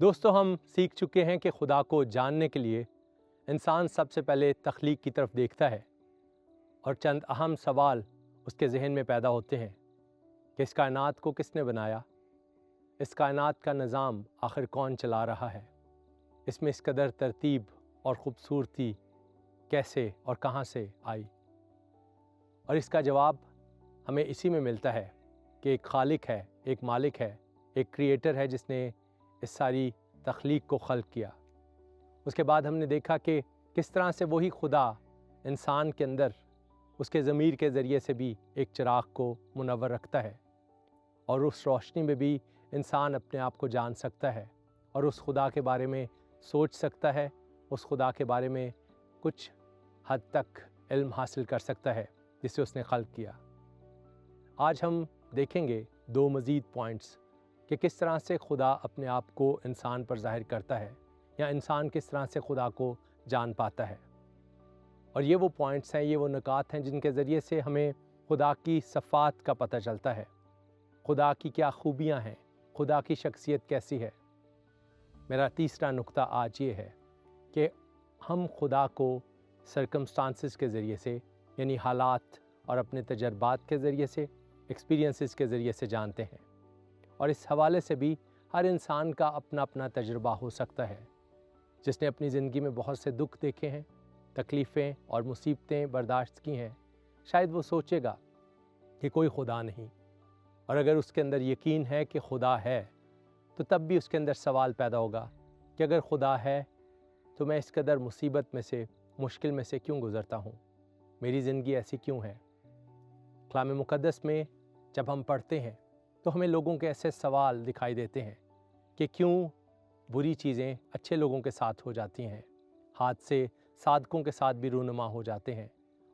دوستو ہم سیکھ چکے ہیں کہ خدا کو جاننے کے لیے انسان سب سے پہلے تخلیق کی طرف دیکھتا ہے اور چند اہم سوال اس کے ذہن میں پیدا ہوتے ہیں کہ اس کائنات کو کس نے بنایا، اس کائنات کا نظام آخر کون چلا رہا ہے، اس میں اس قدر ترتیب اور خوبصورتی کیسے اور کہاں سے آئی۔ اور اس کا جواب ہمیں اسی میں ملتا ہے کہ ایک خالق ہے، ایک مالک ہے، ایک کریٹر ہے جس نے اس ساری تخلیق کو خلق کیا۔ اس کے بعد ہم نے دیکھا کہ کس طرح سے وہی خدا انسان کے اندر اس کے ضمیر کے ذریعے سے بھی ایک چراغ کو منور رکھتا ہے، اور اس روشنی میں بھی انسان اپنے آپ کو جان سکتا ہے اور اس خدا کے بارے میں سوچ سکتا ہے، اس خدا کے بارے میں کچھ حد تک علم حاصل کر سکتا ہے جسے اس نے خلق کیا۔ آج ہم دیکھیں گے دو مزید پوائنٹس کہ کس طرح سے خدا اپنے آپ کو انسان پر ظاہر کرتا ہے، یا انسان کس طرح سے خدا کو جان پاتا ہے۔ اور یہ وہ پوائنٹس ہیں، یہ وہ نکات ہیں جن کے ذریعے سے ہمیں خدا کی صفات کا پتہ چلتا ہے، خدا کی کیا خوبیاں ہیں، خدا کی شخصیت کیسی ہے۔ میرا تیسرا نقطہ آج یہ ہے کہ ہم خدا کو سرکمسٹانسز کے ذریعے سے، یعنی حالات اور اپنے تجربات کے ذریعے سے، ایکسپیرینسز کے ذریعے سے جانتے ہیں، اور اس حوالے سے بھی ہر انسان کا اپنا اپنا تجربہ ہو سکتا ہے۔ جس نے اپنی زندگی میں بہت سے دکھ دیکھے ہیں، تکلیفیں اور مصیبتیں برداشت کی ہیں، شاید وہ سوچے گا کہ کوئی خدا نہیں، اور اگر اس کے اندر یقین ہے کہ خدا ہے تو تب بھی اس کے اندر سوال پیدا ہوگا کہ اگر خدا ہے تو میں اس قدر مصیبت میں سے، مشکل میں سے کیوں گزرتا ہوں، میری زندگی ایسی کیوں ہے۔ کلام مقدس میں جب ہم پڑھتے ہیں تو ہمیں لوگوں کے ایسے سوال دکھائی دیتے ہیں کہ کیوں بری چیزیں اچھے لوگوں کے ساتھ ہو جاتی ہیں، حادثے صادقوں کے ساتھ بھی رونما ہو جاتے ہیں،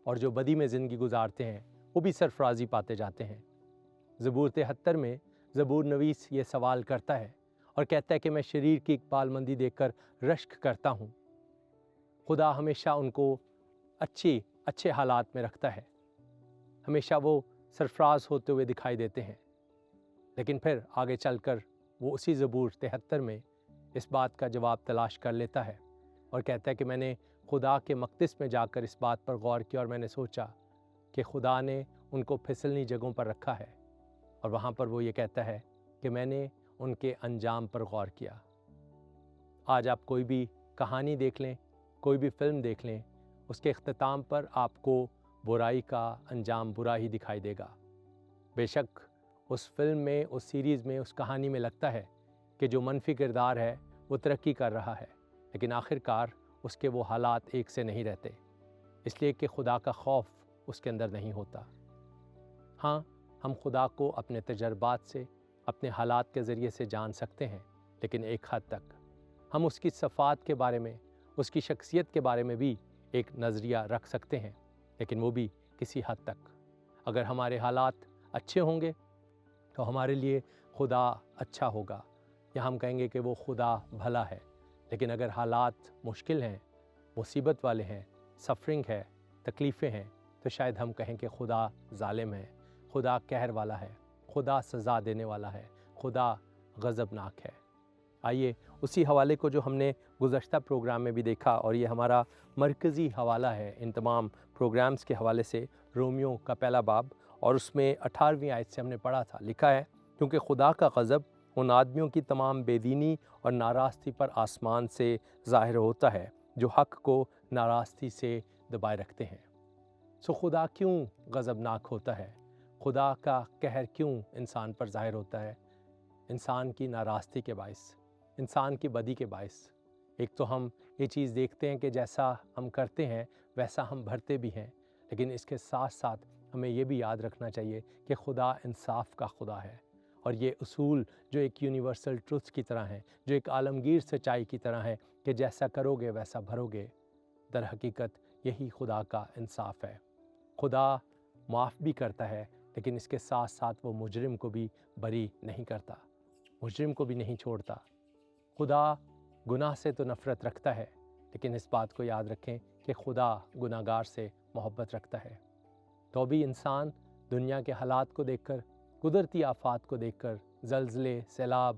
اور جو بدی میں زندگی گزارتے ہیں وہ بھی سرفرازی پاتے جاتے ہیں۔ زبور 73 میں زبور نویس یہ سوال کرتا ہے اور کہتا ہے کہ میں شریر کی اقبال مندی دیکھ کر رشک کرتا ہوں۔ خدا ہمیشہ ان کو اچھے حالات میں رکھتا ہے، ہمیشہ وہ سرفراز ہوتے ہوئے دکھائی دیتے ہیں، لیکن پھر آگے چل کر وہ اسی زبور 73 میں اس بات کا جواب تلاش کر لیتا ہے اور کہتا ہے کہ میں نے خدا کے مقدس میں جا کر اس بات پر غور کیا، اور میں نے سوچا کہ خدا نے ان کو پھسلنی جگہوں پر رکھا ہے، اور وہاں پر وہ یہ کہتا ہے کہ میں نے ان کے انجام پر غور کیا۔ آج آپ کوئی بھی کہانی دیکھ لیں، کوئی بھی فلم دیکھ لیں، اس کے اختتام پر آپ کو برائی کا انجام برا ہی دکھائی دے گا۔ بے شک اس فلم میں، اس سیریز میں، اس کہانی میں لگتا ہے کہ جو منفی کردار ہے وہ ترقی کر رہا ہے، لیکن آخر کار اس کے وہ حالات ایک سے نہیں رہتے، اس لیے کہ خدا کا خوف اس کے اندر نہیں ہوتا۔ ہاں، ہم خدا کو اپنے تجربات سے، اپنے حالات کے ذریعے سے جان سکتے ہیں، لیکن ایک حد تک ہم اس کی صفات کے بارے میں، اس کی شخصیت کے بارے میں بھی ایک نظریہ رکھ سکتے ہیں، لیکن وہ بھی کسی حد تک۔ اگر ہمارے حالات اچھے ہوں گے تو ہمارے لیے خدا اچھا ہوگا، یا ہم کہیں گے کہ وہ خدا بھلا ہے، لیکن اگر حالات مشکل ہیں، مصیبت والے ہیں، سفرنگ ہے، تکلیفیں ہیں، تو شاید ہم کہیں کہ خدا ظالم ہے، خدا قہر والا ہے، خدا سزا دینے والا ہے، خدا غضبناک ہے۔ آئیے اسی حوالے کو جو ہم نے گزشتہ پروگرام میں بھی دیکھا، اور یہ ہمارا مرکزی حوالہ ہے ان تمام پروگرامز کے حوالے سے، رومیو کا پہلا باب، اور اس میں 18ویں آیت سے ہم نے پڑھا تھا، لکھا ہے کیونکہ خدا کا غضب ان آدمیوں کی تمام بے دینی اور ناراستی پر آسمان سے ظاہر ہوتا ہے جو حق کو ناراستی سے دبائے رکھتے ہیں۔ خدا کیوں غضبناک ہوتا ہے؟ خدا کا قہر کیوں انسان پر ظاہر ہوتا ہے؟ انسان کی ناراستی کے باعث، انسان کی بدی کے باعث۔ ایک تو ہم یہ چیز دیکھتے ہیں کہ جیسا ہم کرتے ہیں ویسا ہم بھرتے بھی ہیں، لیکن اس کے ساتھ ساتھ ہمیں یہ بھی یاد رکھنا چاہیے کہ خدا انصاف کا خدا ہے، اور یہ اصول جو ایک یونیورسل ٹروتھ کی طرح ہیں، جو ایک عالمگیر سچائی کی طرح ہے کہ جیسا کرو گے ویسا بھرو گے، در حقیقت یہی خدا کا انصاف ہے۔ خدا معاف بھی کرتا ہے، لیکن اس کے ساتھ ساتھ وہ مجرم کو بھی بری نہیں کرتا، مجرم کو بھی نہیں چھوڑتا۔ خدا گناہ سے تو نفرت رکھتا ہے، لیکن اس بات کو یاد رکھیں کہ خدا گناہ گار سے محبت رکھتا ہے۔ تو بھی انسان دنیا کے حالات کو دیکھ کر، قدرتی آفات کو دیکھ کر، زلزلے، سیلاب،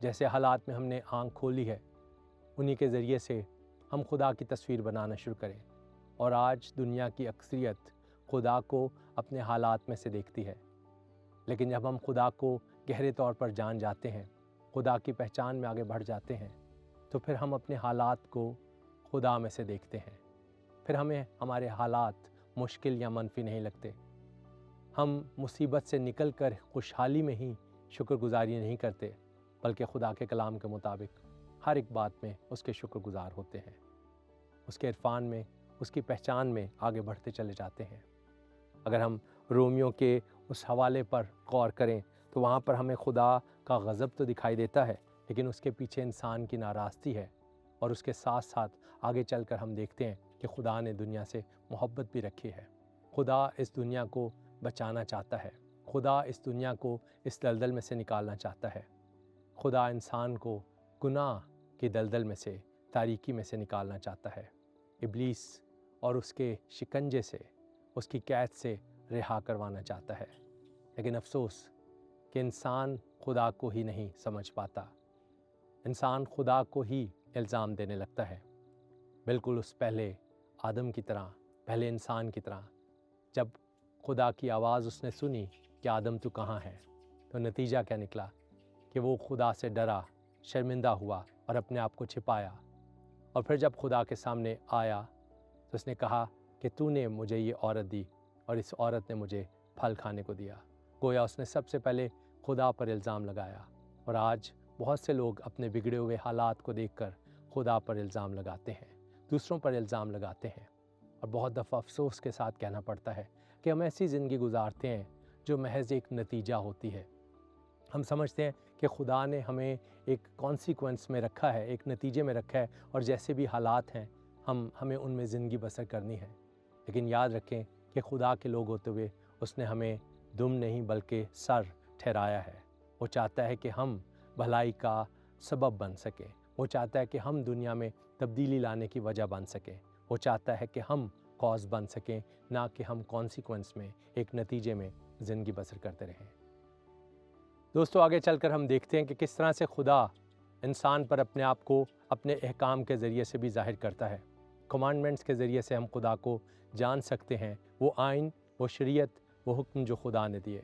جیسے حالات میں ہم نے آنکھ کھولی ہے انہی کے ذریعے سے ہم خدا کی تصویر بنانا شروع کریں، اور آج دنیا کی اکثریت خدا کو اپنے حالات میں سے دیکھتی ہے۔ لیکن جب ہم خدا کو گہرے طور پر جان جاتے ہیں، خدا کی پہچان میں آگے بڑھ جاتے ہیں، تو پھر ہم اپنے حالات کو خدا میں سے دیکھتے ہیں۔ پھر ہمیں ہمارے حالات مشکل یا منفی نہیں لگتے۔ ہم مصیبت سے نکل کر خوشحالی میں ہی شکر گزاری نہیں کرتے، بلکہ خدا کے کلام کے مطابق ہر ایک بات میں اس کے شکر گزار ہوتے ہیں، اس کے عرفان میں، اس کی پہچان میں آگے بڑھتے چلے جاتے ہیں۔ اگر ہم رومیو کے اس حوالے پر غور کریں تو وہاں پر ہمیں خدا کا غضب تو دکھائی دیتا ہے، لیکن اس کے پیچھے انسان کی ناراضگی ہے، اور اس کے ساتھ ساتھ آگے چل کر ہم دیکھتے ہیں کہ خدا نے دنیا سے محبت بھی رکھی ہے۔ خدا اس دنیا کو بچانا چاہتا ہے، خدا اس دنیا کو اس دلدل میں سے نکالنا چاہتا ہے۔ خدا انسان کو گناہ کی دلدل میں سے، تاریکی میں سے نکالنا چاہتا ہے، ابلیس اور اس کے شکنجے سے، اس کی قید سے رہا کروانا چاہتا ہے۔ لیکن افسوس کہ انسان خدا کو ہی نہیں سمجھ پاتا، انسان خدا کو ہی الزام دینے لگتا ہے، بالکل اس پہلے آدم کی طرح، پہلے انسان کی طرح۔ جب خدا کی آواز اس نے سنی کہ آدم تو کہاں ہے، تو نتیجہ کیا نکلا کہ وہ خدا سے ڈرا، شرمندہ ہوا اور اپنے آپ کو چھپایا، اور پھر جب خدا کے سامنے آیا تو اس نے کہا کہ تو نے مجھے یہ عورت دی اور اس عورت نے مجھے پھل کھانے کو دیا۔ گویا اس نے سب سے پہلے خدا پر الزام لگایا، اور آج بہت سے لوگ اپنے بگڑے ہوئے حالات کو دیکھ کر خدا پر الزام لگاتے ہیں، دوسروں پر الزام لگاتے ہیں، اور بہت دفعہ افسوس کے ساتھ کہنا پڑتا ہے کہ ہم ایسی زندگی گزارتے ہیں جو محض ایک نتیجہ ہوتی ہے۔ ہم سمجھتے ہیں کہ خدا نے ہمیں ایک کانسیکوینس میں رکھا ہے، ایک نتیجے میں رکھا ہے، اور جیسے بھی حالات ہیں ہمیں ان میں زندگی بسر کرنی ہے۔ لیکن یاد رکھیں کہ خدا کے لوگ ہوتے ہوئے اس نے ہمیں دم نہیں بلکہ سر ٹھہرایا ہے۔ وہ چاہتا ہے کہ ہم بھلائی کا سبب بن سکیں، وہ چاہتا ہے کہ ہم دنیا میں تبدیلی لانے کی وجہ بن سکیں، وہ چاہتا ہے کہ ہم کاز بن سکیں، نہ کہ ہم کانسیکوینس میں، ایک نتیجے میں زندگی بسر کرتے رہیں۔ دوستو، آگے چل کر ہم دیکھتے ہیں کہ کس طرح سے خدا انسان پر اپنے آپ کو اپنے احکام کے ذریعے سے بھی ظاہر کرتا ہے۔ کمانڈمنٹس کے ذریعے سے ہم خدا کو جان سکتے ہیں، وہ آئین، وہ شریعت، وہ حکم جو خدا نے دیے۔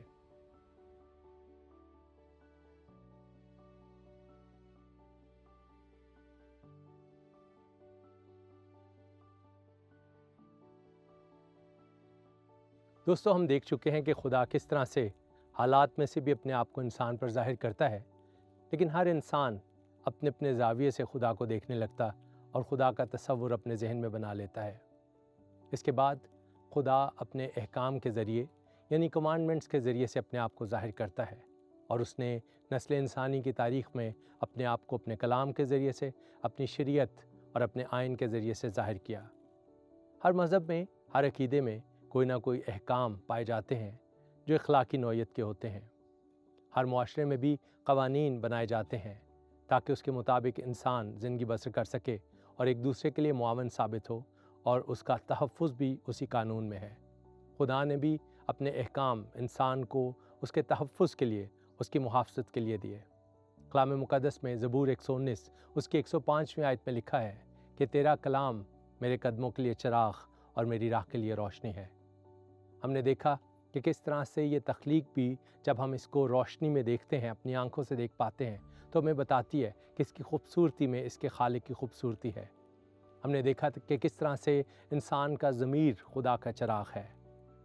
دوستو، ہم دیکھ چکے ہیں کہ خدا کس طرح سے حالات میں سے بھی اپنے آپ کو انسان پر ظاہر کرتا ہے، لیکن ہر انسان اپنے اپنے زاویے سے خدا کو دیکھنے لگتا اور خدا کا تصور اپنے ذہن میں بنا لیتا ہے۔ اس کے بعد خدا اپنے احکام کے ذریعے یعنی کمانڈمنٹس کے ذریعے سے اپنے آپ کو ظاہر کرتا ہے، اور اس نے نسل انسانی کی تاریخ میں اپنے آپ کو اپنے کلام کے ذریعے سے، اپنی شریعت اور اپنے آئین کے ذریعے سے ظاہر کیا۔ ہر مذہب میں، ہر عقیدے میں کوئی نہ کوئی احکام پائے جاتے ہیں جو اخلاقی نوعیت کے ہوتے ہیں۔ ہر معاشرے میں بھی قوانین بنائے جاتے ہیں تاکہ اس کے مطابق انسان زندگی بسر کر سکے اور ایک دوسرے کے لیے معاون ثابت ہو، اور اس کا تحفظ بھی اسی قانون میں ہے۔ خدا نے بھی اپنے احکام انسان کو اس کے تحفظ کے لیے، اس کی محافظت کے لیے دیے۔ کلام مقدس میں زبور 119 اس کی 105ویں آیت میں لکھا ہے کہ تیرا کلام میرے قدموں کے لیے چراغ اور میری راہ کے لیے روشنی ہے۔ ہم نے دیکھا کہ کس طرح سے یہ تخلیق بھی جب ہم اس کو روشنی میں دیکھتے ہیں، اپنی آنکھوں سے دیکھ پاتے ہیں، تو ہمیں بتاتی ہے کہ اس کی خوبصورتی میں اس کے خالق کی خوبصورتی ہے۔ ہم نے دیکھا کہ کس طرح سے انسان کا ضمیر خدا کا چراغ ہے،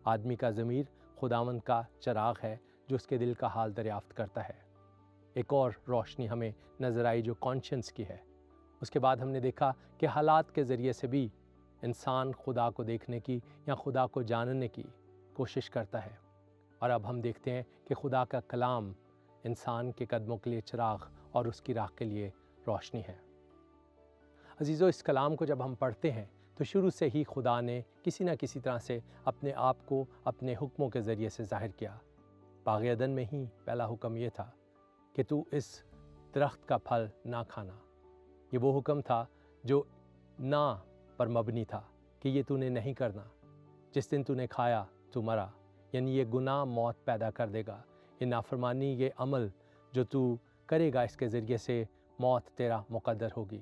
آدمی کا ضمیر خداوند کا چراغ ہے جو اس کے دل کا حال دریافت کرتا ہے۔ ایک اور روشنی ہمیں نظر آئی جو کانشنس کی ہے۔ اس کے بعد ہم نے دیکھا کہ حالات کے ذریعے سے بھی انسان خدا کو دیکھنے کی یا خدا کو جاننے کی کوشش کرتا ہے، اور اب ہم دیکھتے ہیں کہ خدا کا کلام انسان کے قدموں کے لیے چراغ اور اس کی راہ کے لیے روشنی ہے۔ عزیزو، اس کلام کو جب ہم پڑھتے ہیں تو شروع سے ہی خدا نے کسی نہ کسی طرح سے اپنے آپ کو اپنے حکموں کے ذریعے سے ظاہر کیا۔ باغ عدن میں ہی پہلا حکم یہ تھا کہ تو اس درخت کا پھل نہ کھانا۔ یہ وہ حکم تھا جو نہ پر مبنی تھا کہ یہ تو نے نہیں کرنا، جس دن تو نے کھایا تو مرا، یعنی یہ گناہ موت پیدا کر دے گا، یہ نافرمانی، یہ عمل جو تو کرے گا اس کے ذریعے سے موت تیرا مقدر ہوگی۔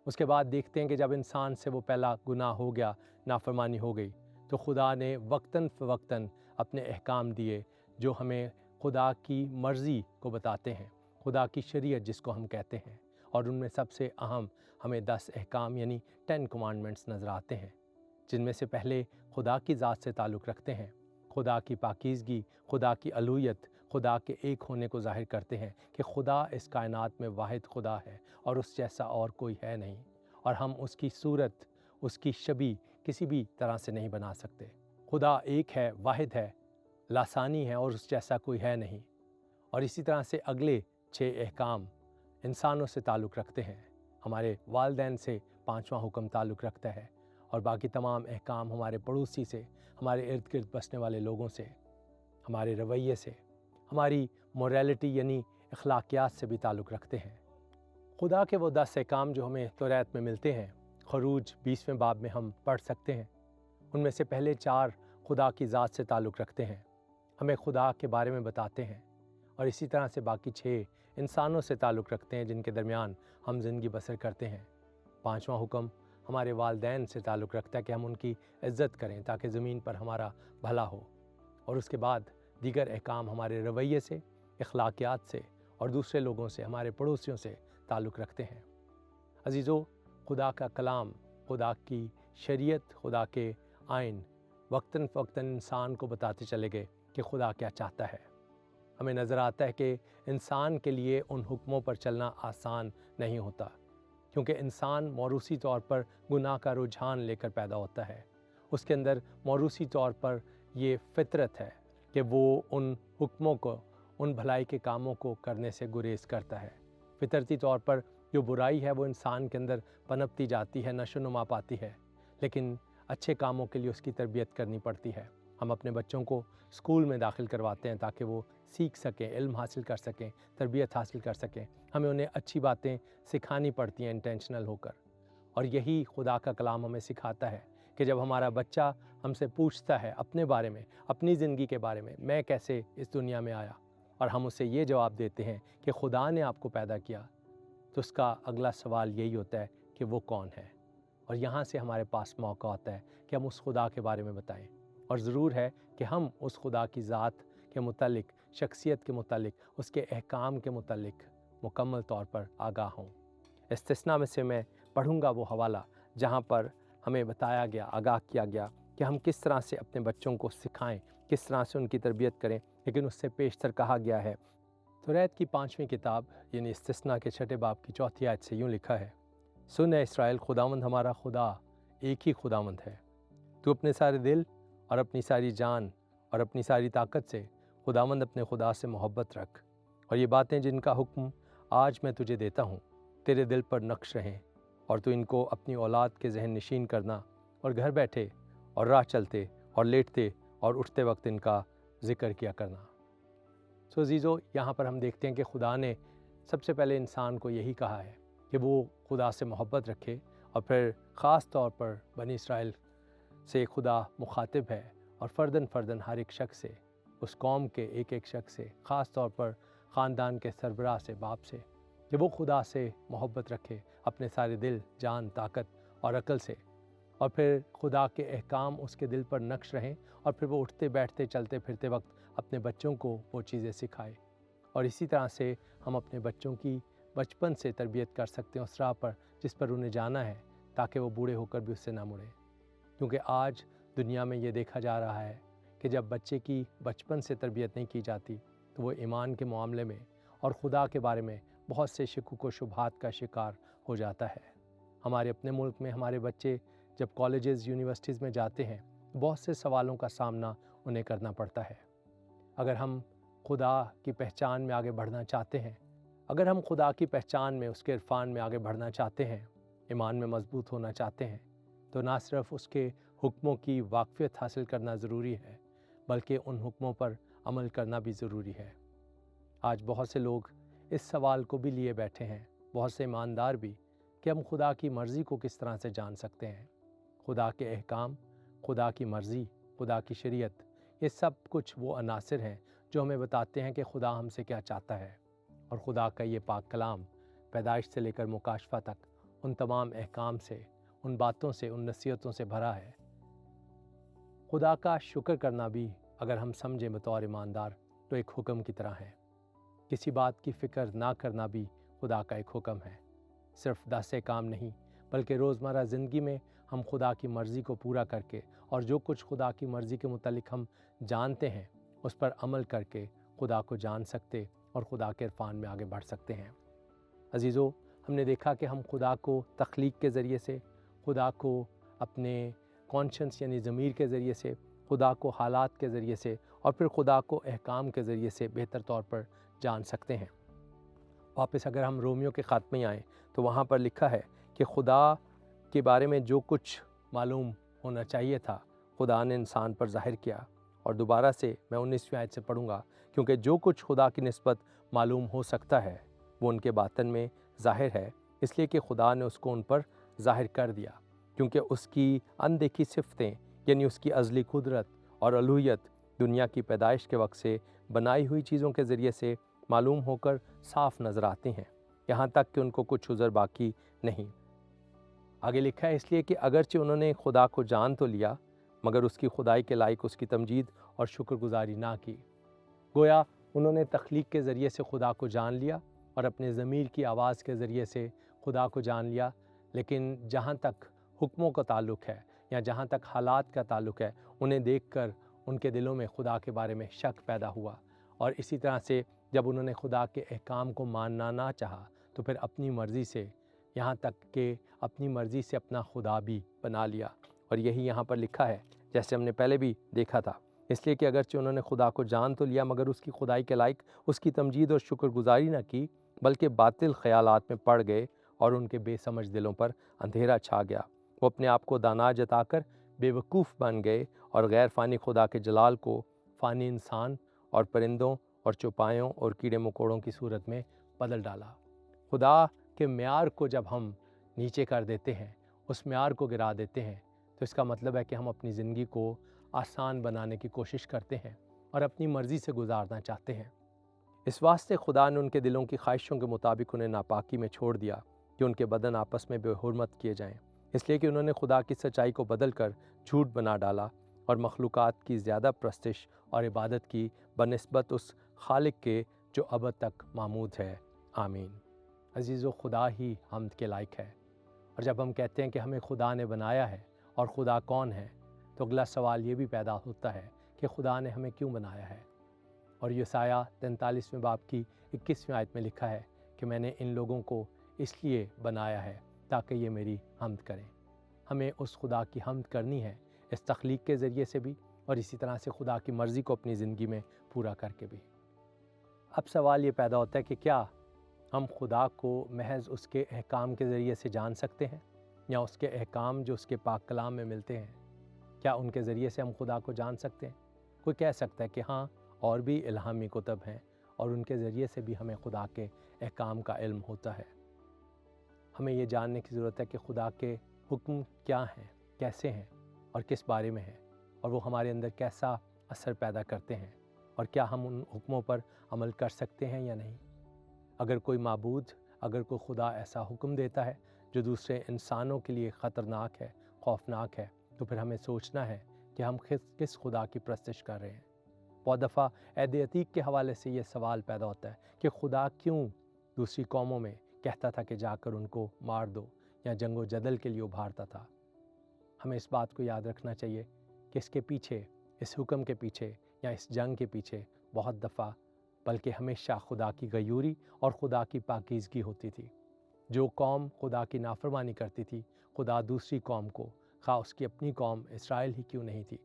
اس کے بعد دیکھتے ہیں کہ جب انسان سے وہ پہلا گناہ ہو گیا، نافرمانی ہو گئی، تو خدا نے وقتاً فوقتاً اپنے احکام دیے جو ہمیں خدا کی مرضی کو بتاتے ہیں، خدا کی شریعت جس کو ہم کہتے ہیں، اور ان میں سب سے اہم ہمیں 10 احکام یعنی 10 کمانڈمنٹس نظر آتے ہیں، جن میں سے پہلے خدا کی ذات سے تعلق رکھتے ہیں، خدا کی پاکیزگی، خدا کی الوہیت، خدا کے ایک ہونے کو ظاہر کرتے ہیں کہ خدا اس کائنات میں واحد خدا ہے اور اس جیسا اور کوئی ہے نہیں، اور ہم اس کی صورت، اس کی شبیہ کسی بھی طرح سے نہیں بنا سکتے۔ خدا ایک ہے، واحد ہے، لاسانی ہے اور اس جیسا کوئی ہے نہیں۔ اور اسی طرح سے اگلے 6 احکام انسانوں سے تعلق رکھتے ہیں، ہمارے والدین سے 5واں حکم تعلق رکھتا ہے، اور باقی تمام احکام ہمارے پڑوسی سے، ہمارے ارد گرد بسنے والے لوگوں سے، ہمارے رویے سے، ہماری موریلٹی یعنی اخلاقیات سے بھی تعلق رکھتے ہیں۔ خدا کے وہ 10 احکام جو ہمیں توریت میں ملتے ہیں، خروج 20ویں باب میں ہم پڑھ سکتے ہیں۔ ان میں سے پہلے 4 خدا کی ذات سے تعلق رکھتے ہیں، ہمیں خدا کے بارے میں بتاتے ہیں، اور اسی طرح سے باقی 6 انسانوں سے تعلق رکھتے ہیں جن کے درمیان ہم زندگی بسر کرتے ہیں۔ 5واں حکم ہمارے والدین سے تعلق رکھتا ہے کہ ہم ان کی عزت کریں تاکہ زمین پر ہمارا بھلا ہو، اور اس کے بعد دیگر احکام ہمارے رویے سے، اخلاقیات سے اور دوسرے لوگوں سے، ہمارے پڑوسیوں سے تعلق رکھتے ہیں۔ عزیزو، خدا کا کلام، خدا کی شریعت، خدا کے آئین وقتاً فوقتاً انسان کو بتاتے چلے گئے کہ خدا کیا چاہتا ہے۔ ہمیں نظر آتا ہے کہ انسان کے لیے ان حکموں پر چلنا آسان نہیں ہوتا، کیونکہ انسان موروثی طور پر گناہ کا رجحان لے کر پیدا ہوتا ہے۔ اس کے اندر موروثی طور پر یہ فطرت ہے کہ وہ ان حکموں کو، ان بھلائی کے کاموں کو کرنے سے گریز کرتا ہے۔ فطرتی طور پر جو برائی ہے وہ انسان کے اندر پنپتی جاتی ہے، نشو و نما پاتی ہے، لیکن اچھے کاموں کے لیے اس کی تربیت کرنی پڑتی ہے۔ ہم اپنے بچوں کو اسکول میں داخل کرواتے ہیں تاکہ وہ سیکھ سکیں، علم حاصل کر سکیں، تربیت حاصل کر سکیں۔ ہمیں انہیں اچھی باتیں سکھانی پڑتی ہیں انٹینشنل ہو کر، اور یہی خدا کا کلام ہمیں سکھاتا ہے کہ جب ہمارا بچہ ہم سے پوچھتا ہے اپنے بارے میں، اپنی زندگی کے بارے میں کیسے اس دنیا میں آیا، اور ہم اسے یہ جواب دیتے ہیں کہ خدا نے آپ کو پیدا کیا، تو اس کا اگلا سوال یہی ہوتا ہے کہ وہ کون ہے، اور یہاں سے ہمارے پاس موقع ہوتا ہے کہ ہم اس خدا کے بارے میں بتائیں، اور ضرور ہے کہ ہم اس خدا کی ذات کے متعلق، شخصیت کے متعلق، اس کے احکام کے متعلق مکمل طور پر آگاہ ہوں۔ استثناء میں سے میں پڑھوں گا وہ حوالہ جہاں پر ہمیں بتایا گیا، آگاہ کیا گیا کہ ہم کس طرح سے اپنے بچوں کو سکھائیں، کس طرح سے ان کی تربیت کریں، لیکن اس سے پیشتر کہا گیا ہے۔ توریت کی 5ویں کتاب یعنی استثناء کے 6 باب کی 4 آیت سے یوں لکھا ہے، سن اے اسرائیل، خداوند ہمارا خدا ایک ہی خداوند ہے۔ تو اپنے سارے دل اور اپنی ساری جان اور اپنی ساری طاقت سے خداوند اپنے خدا سے محبت رکھ، اور یہ باتیں جن کا حکم آج میں تجھے دیتا ہوں تیرے دل پر نقش رہیں، اور تو ان کو اپنی اولاد کے ذہن نشین کرنا، اور گھر بیٹھے اور راہ چلتے اور لیٹتے اور اٹھتے وقت ان کا ذکر کیا کرنا۔ سو عزیزو، یہاں پر ہم دیکھتے ہیں کہ خدا نے سب سے پہلے انسان کو یہی کہا ہے کہ وہ خدا سے محبت رکھے، اور پھر خاص طور پر بنی اسرائیل سے خدا مخاطب ہے، اور فرداً فرداً ہر ایک شخص سے، اس قوم کے ایک ایک شخص سے، خاص طور پر خاندان کے سربراہ سے، باپ سے، کہ وہ خدا سے محبت رکھے اپنے سارے دل، جان، طاقت اور عقل سے، اور پھر خدا کے احکام اس کے دل پر نقش رہیں، اور پھر وہ اٹھتے بیٹھتے چلتے پھرتے وقت اپنے بچوں کو وہ چیزیں سکھائے۔ اور اسی طرح سے ہم اپنے بچوں کی بچپن سے تربیت کر سکتے ہیں اس راہ پر جس پر انہیں جانا ہے، تاکہ وہ بوڑھے ہو کر بھی اس سے نہ مڑیں۔ کیونکہ آج دنیا میں یہ دیکھا جا رہا ہے کہ جب بچے کی بچپن سے تربیت نہیں کی جاتی تو وہ ایمان کے معاملے میں اور خدا کے بارے میں بہت سے شکوک و شبہات کا شکار ہو جاتا ہے۔ ہمارے اپنے ملک میں ہمارے بچے جب کالجز، یونیورسٹیز میں جاتے ہیں تو بہت سے سوالوں کا سامنا انہیں کرنا پڑتا ہے۔ اگر ہم خدا کی پہچان میں آگے بڑھنا چاہتے ہیں، اگر ہم خدا کی پہچان میں، اس کے عرفان میں آگے بڑھنا چاہتے ہیں، ایمان میں مضبوط ہونا چاہتے ہیں، تو نہ صرف اس کے حکموں کی واقفیت حاصل کرنا ضروری ہے، بلکہ ان حکموں پر عمل کرنا بھی ضروری ہے۔ آج بہت سے لوگ اس سوال کو بھی لیے بیٹھے ہیں، بہت سے ایماندار بھی، کہ ہم خدا کی مرضی کو کس طرح سے جان سکتے ہیں۔ خدا کے احکام، خدا کی مرضی، خدا کی شریعت، یہ سب کچھ وہ عناصر ہیں جو ہمیں بتاتے ہیں کہ خدا ہم سے کیا چاہتا ہے، اور خدا کا یہ پاک کلام پیدائش سے لے کر مکاشفہ تک ان تمام احکام سے، ان باتوں سے، ان نصیحتوں سے بھرا ہے۔ خدا کا شکر کرنا بھی اگر ہم سمجھیں بطور ایماندار تو ایک حکم کی طرح ہے۔ کسی بات کی فکر نہ کرنا بھی خدا کا ایک حکم ہے۔ صرف 10 کام نہیں بلکہ روزمرہ زندگی میں ہم خدا کی مرضی کو پورا کر کے اور جو کچھ خدا کی مرضی کے متعلق ہم جانتے ہیں اس پر عمل کر کے خدا کو جان سکتے اور خدا کے عرفان میں آگے بڑھ سکتے ہیں۔ عزیزو، ہم نے دیکھا کہ ہم خدا کو تخلیق کے ذریعے سے، خدا کو اپنے کانشنس یعنی ضمیر کے ذریعے سے، خدا کو حالات کے ذریعے سے اور پھر خدا کو احکام کے ذریعے سے بہتر طور پر جان سکتے ہیں۔ واپس اگر ہم رومیو کے خط میں آئیں تو وہاں پر لکھا ہے کہ خدا کے بارے میں جو کچھ معلوم ہونا چاہیے تھا خدا نے انسان پر ظاہر کیا۔ اور دوبارہ سے میں 19ویں آیت سے پڑھوں گا، کیونکہ جو کچھ خدا کی نسبت معلوم ہو سکتا ہے وہ ان کے باطن میں ظاہر ہے، اس لیے کہ خدا نے اس کو ان پر ظاہر کر دیا، کیونکہ اس کی اندیکھی صفتیں یعنی اس کی ازلی قدرت اور الوہیت دنیا کی پیدائش کے وقت سے بنائی ہوئی چیزوں کے ذریعے سے معلوم ہو کر صاف نظر آتی ہیں، یہاں تک کہ ان کو کچھ عذر باقی نہیں۔ آگے لکھا ہے، اس لیے کہ اگرچہ انہوں نے خدا کو جان تو لیا مگر اس کی خدائی کے لائق اس کی تمجید اور شکر گزاری نہ کی۔ گویا انہوں نے تخلیق کے ذریعے سے خدا کو جان لیا اور اپنے ضمیر کی آواز کے ذریعے سے خدا کو جان لیا، لیکن جہاں تک حکموں کا تعلق ہے یا جہاں تک حالات کا تعلق ہے انہیں دیکھ کر ان کے دلوں میں خدا کے بارے میں شک پیدا ہوا، اور اسی طرح سے جب انہوں نے خدا کے احکام کو ماننا نہ چاہا تو پھر اپنی مرضی سے، یہاں تک کہ اپنی مرضی سے اپنا خدا بھی بنا لیا۔ اور یہی یہاں پر لکھا ہے جیسے ہم نے پہلے بھی دیکھا تھا، اس لیے کہ اگرچہ انہوں نے خدا کو جان تو لیا مگر اس کی خدائی کے لائق اس کی تمجید اور شکر گزاری نہ کی، بلکہ باطل خیالات میں پڑ گئے اور ان کے بے سمجھ دلوں پر اندھیرا چھا گیا۔ وہ اپنے آپ کو دانا جتا کر بے وقوف بن گئے اور غیر فانی خدا کے جلال کو فانی انسان اور پرندوں اور چوپایوں اور کیڑے مکوڑوں کی صورت میں بدل ڈالا۔ خدا کے معیار کو جب ہم نیچے کر دیتے ہیں، اس معیار کو گرا دیتے ہیں، تو اس کا مطلب ہے کہ ہم اپنی زندگی کو آسان بنانے کی کوشش کرتے ہیں اور اپنی مرضی سے گزارنا چاہتے ہیں۔ اس واسطے خدا نے ان کے دلوں کی خواہشوں کے مطابق انہیں ناپاکی میں چھوڑ دیا کہ ان کے بدن آپس میں بے حرمت کیے جائیں، اس لیے کہ انہوں نے خدا کی سچائی کو بدل کر جھوٹ بنا ڈالا اور مخلوقات کی زیادہ پرستش اور عبادت کی بنسبت اس خالق کے جو ابد تک معمود ہے۔ آمین۔ عزیزو، خدا ہی حمد کے لائق ہے، اور جب ہم کہتے ہیں کہ ہمیں خدا نے بنایا ہے اور خدا کون ہے تو اگلا سوال یہ بھی پیدا ہوتا ہے کہ خدا نے ہمیں کیوں بنایا ہے؟ اور یسایہ 43ویں باب کی 21ویں آیت میں لکھا ہے کہ میں نے ان لوگوں کو اس لیے بنایا ہے تاکہ یہ میری حمد کریں۔ ہمیں اس خدا کی حمد کرنی ہے، اس تخلیق کے ذریعے سے بھی اور اسی طرح سے خدا کی مرضی کو اپنی زندگی میں پورا کر کے بھی۔ اب سوال یہ پیدا ہوتا ہے کہ کیا ہم خدا کو محض اس کے احکام کے ذریعے سے جان سکتے ہیں، یا اس کے احکام جو اس کے پاک کلام میں ملتے ہیں، کیا ان کے ذریعے سے ہم خدا کو جان سکتے ہیں؟ کوئی کہہ سکتا ہے کہ ہاں، اور بھی الہامی کتب ہیں اور ان کے ذریعے سے بھی ہمیں خدا کے احکام کا علم ہوتا ہے۔ ہمیں یہ جاننے کی ضرورت ہے کہ خدا کے حکم کیا ہیں، کیسے ہیں اور کس بارے میں ہیں، اور وہ ہمارے اندر کیسا اثر پیدا کرتے ہیں، اور کیا ہم ان حکموں پر عمل کر سکتے ہیں یا نہیں۔ اگر کوئی معبود، اگر کوئی خدا ایسا حکم دیتا ہے جو دوسرے انسانوں کے لیے خطرناک ہے، خوفناک ہے، تو پھر ہمیں سوچنا ہے کہ ہم کس خدا کی پرستش کر رہے ہیں۔ بہت دفعہ عہد عتیق کے حوالے سے یہ سوال پیدا ہوتا ہے کہ خدا کیوں دوسری قوموں میں کہتا تھا کہ جا کر ان کو مار دو یا جنگ و جدل کے لیے ابھارتا تھا۔ ہمیں اس بات کو یاد رکھنا چاہیے کہ اس کے پیچھے، اس حکم کے پیچھے یا اس جنگ کے پیچھے بہت دفعہ بلکہ ہمیشہ خدا کی غیوری اور خدا کی پاکیزگی ہوتی تھی۔ جو قوم خدا کی نافرمانی کرتی تھی، خدا دوسری قوم کو، خواہ اس کی اپنی قوم اسرائیل ہی کیوں نہیں تھی،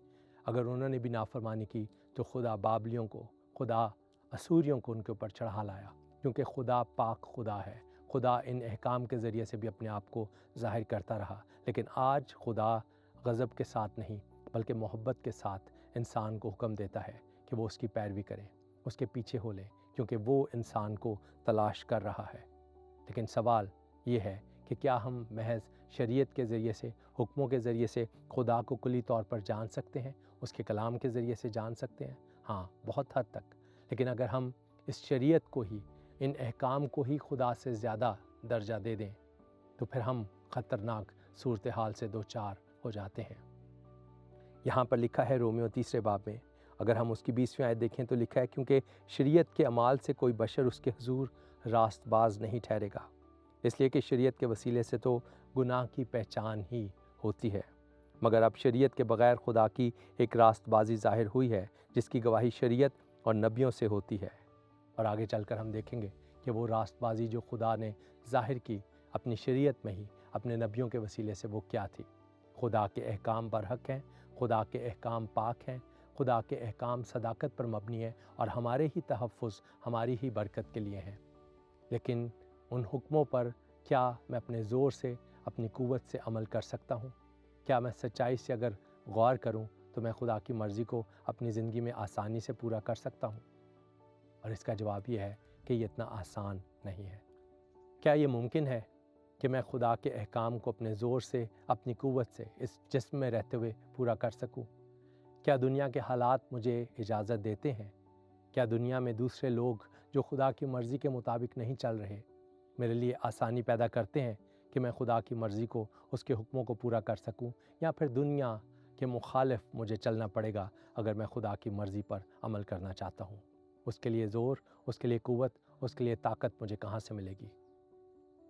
اگر انہوں نے بھی نافرمانی کی تو خدا بابلیوں کو، خدا اسوریوں کو ان کے اوپر چڑھا لایا، کیونکہ خدا پاک خدا ہے۔ خدا ان احکام کے ذریعے سے بھی اپنے آپ کو ظاہر کرتا رہا، لیکن آج خدا غضب کے ساتھ نہیں بلکہ محبت کے ساتھ انسان کو حکم دیتا ہے کہ وہ اس کی پیروی کرے، اس کے پیچھے ہو لے، کیونکہ وہ انسان کو تلاش کر رہا ہے۔ لیکن سوال یہ ہے کہ کیا ہم محض شریعت کے ذریعے سے، حکموں کے ذریعے سے خدا کو کلی طور پر جان سکتے ہیں، اس کے کلام کے ذریعے سے جان سکتے ہیں؟ ہاں، بہت حد تک۔ لیکن اگر ہم اس شریعت کو ہی ان احکام کو ہی خدا سے زیادہ درجہ دے دیں تو پھر ہم خطرناک صورتحال سے دوچار ہو جاتے ہیں۔ یہاں پر لکھا ہے رومیو 3 باب میں، اگر ہم اس کی 20ویں آیت دیکھیں تو لکھا ہے کیونکہ شریعت کے اعمال سے کوئی بشر اس کے حضور راست باز نہیں ٹھہرے گا، اس لیے کہ شریعت کے وسیلے سے تو گناہ کی پہچان ہی ہوتی ہے، مگر اب شریعت کے بغیر خدا کی ایک راست بازی ظاہر ہوئی ہے جس کی گواہی شریعت اور نبیوں سے ہوتی ہے۔ اور آگے چل کر ہم دیکھیں گے کہ وہ راست بازی جو خدا نے ظاہر کی اپنی شریعت میں ہی اپنے نبیوں کے وسیلے سے، وہ کیا تھی۔ خدا کے احکام برحق ہیں، خدا کے احکام پاک ہیں، خدا کے احکام صداقت پر مبنی ہیں اور ہمارے ہی تحفظ، ہماری ہی برکت کے لیے ہیں۔ لیکن ان حکموں پر کیا میں اپنے زور سے، اپنی قوت سے عمل کر سکتا ہوں؟ کیا میں سچائی سے اگر غور کروں تو میں خدا کی مرضی کو اپنی زندگی میں آسانی سے پورا کر سکتا ہوں؟ اور اس کا جواب یہ ہے کہ یہ اتنا آسان نہیں ہے۔ کیا یہ ممکن ہے کہ میں خدا کے احکام کو اپنے زور سے، اپنی قوت سے اس جسم میں رہتے ہوئے پورا کر سکوں؟ کیا دنیا کے حالات مجھے اجازت دیتے ہیں؟ کیا دنیا میں دوسرے لوگ جو خدا کی مرضی کے مطابق نہیں چل رہے میرے لیے آسانی پیدا کرتے ہیں کہ میں خدا کی مرضی کو، اس کے حکموں کو پورا کر سکوں، یا پھر دنیا کے مخالف مجھے چلنا پڑے گا اگر میں خدا کی مرضی پر عمل کرنا چاہتا ہوں؟ اس کے لیے زور، اس کے لیے قوت، اس کے لیے طاقت مجھے کہاں سے ملے گی؟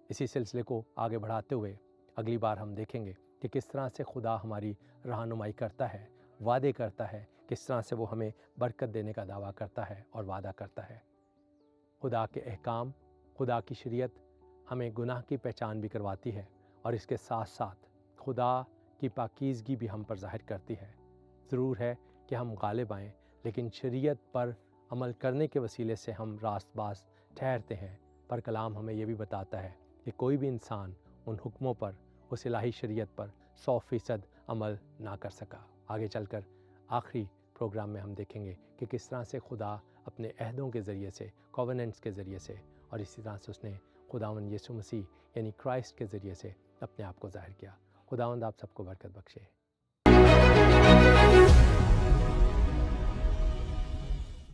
اسی سلسلے کو آگے بڑھاتے ہوئے اگلی بار ہم دیکھیں گے کہ کس طرح سے خدا ہماری رہنمائی کرتا ہے، وعدے کرتا ہے، کس طرح سے وہ ہمیں برکت دینے کا دعویٰ کرتا ہے اور وعدہ کرتا ہے۔ خدا کے احکام، خدا کی شریعت ہمیں گناہ کی پہچان بھی کرواتی ہے اور اس کے ساتھ ساتھ خدا کی پاکیزگی بھی ہم پر ظاہر کرتی ہے۔ ضرور ہے کہ ہم غالب آئیں، لیکن شریعت پر عمل کرنے کے وسیلے سے ہم راست باز ٹھہرتے ہیں۔ پر کلام ہمیں یہ بھی بتاتا ہے کہ کوئی بھی انسان ان حکموں پر، اس الہی شریعت پر 100% عمل نہ کر سکا۔ آگے چل کر آخری پروگرام میں ہم دیکھیں گے کہ کس طرح سے خدا اپنے عہدوں کے ذریعے سے، کووننٹس کے ذریعے سے، اور اسی طرح سے اس نے خداوند یسوع مسیح یعنی کرائسٹ کے ذریعے سے اپنے آپ کو ظاہر کیا۔ خداوند آپ سب کو برکت بخشے۔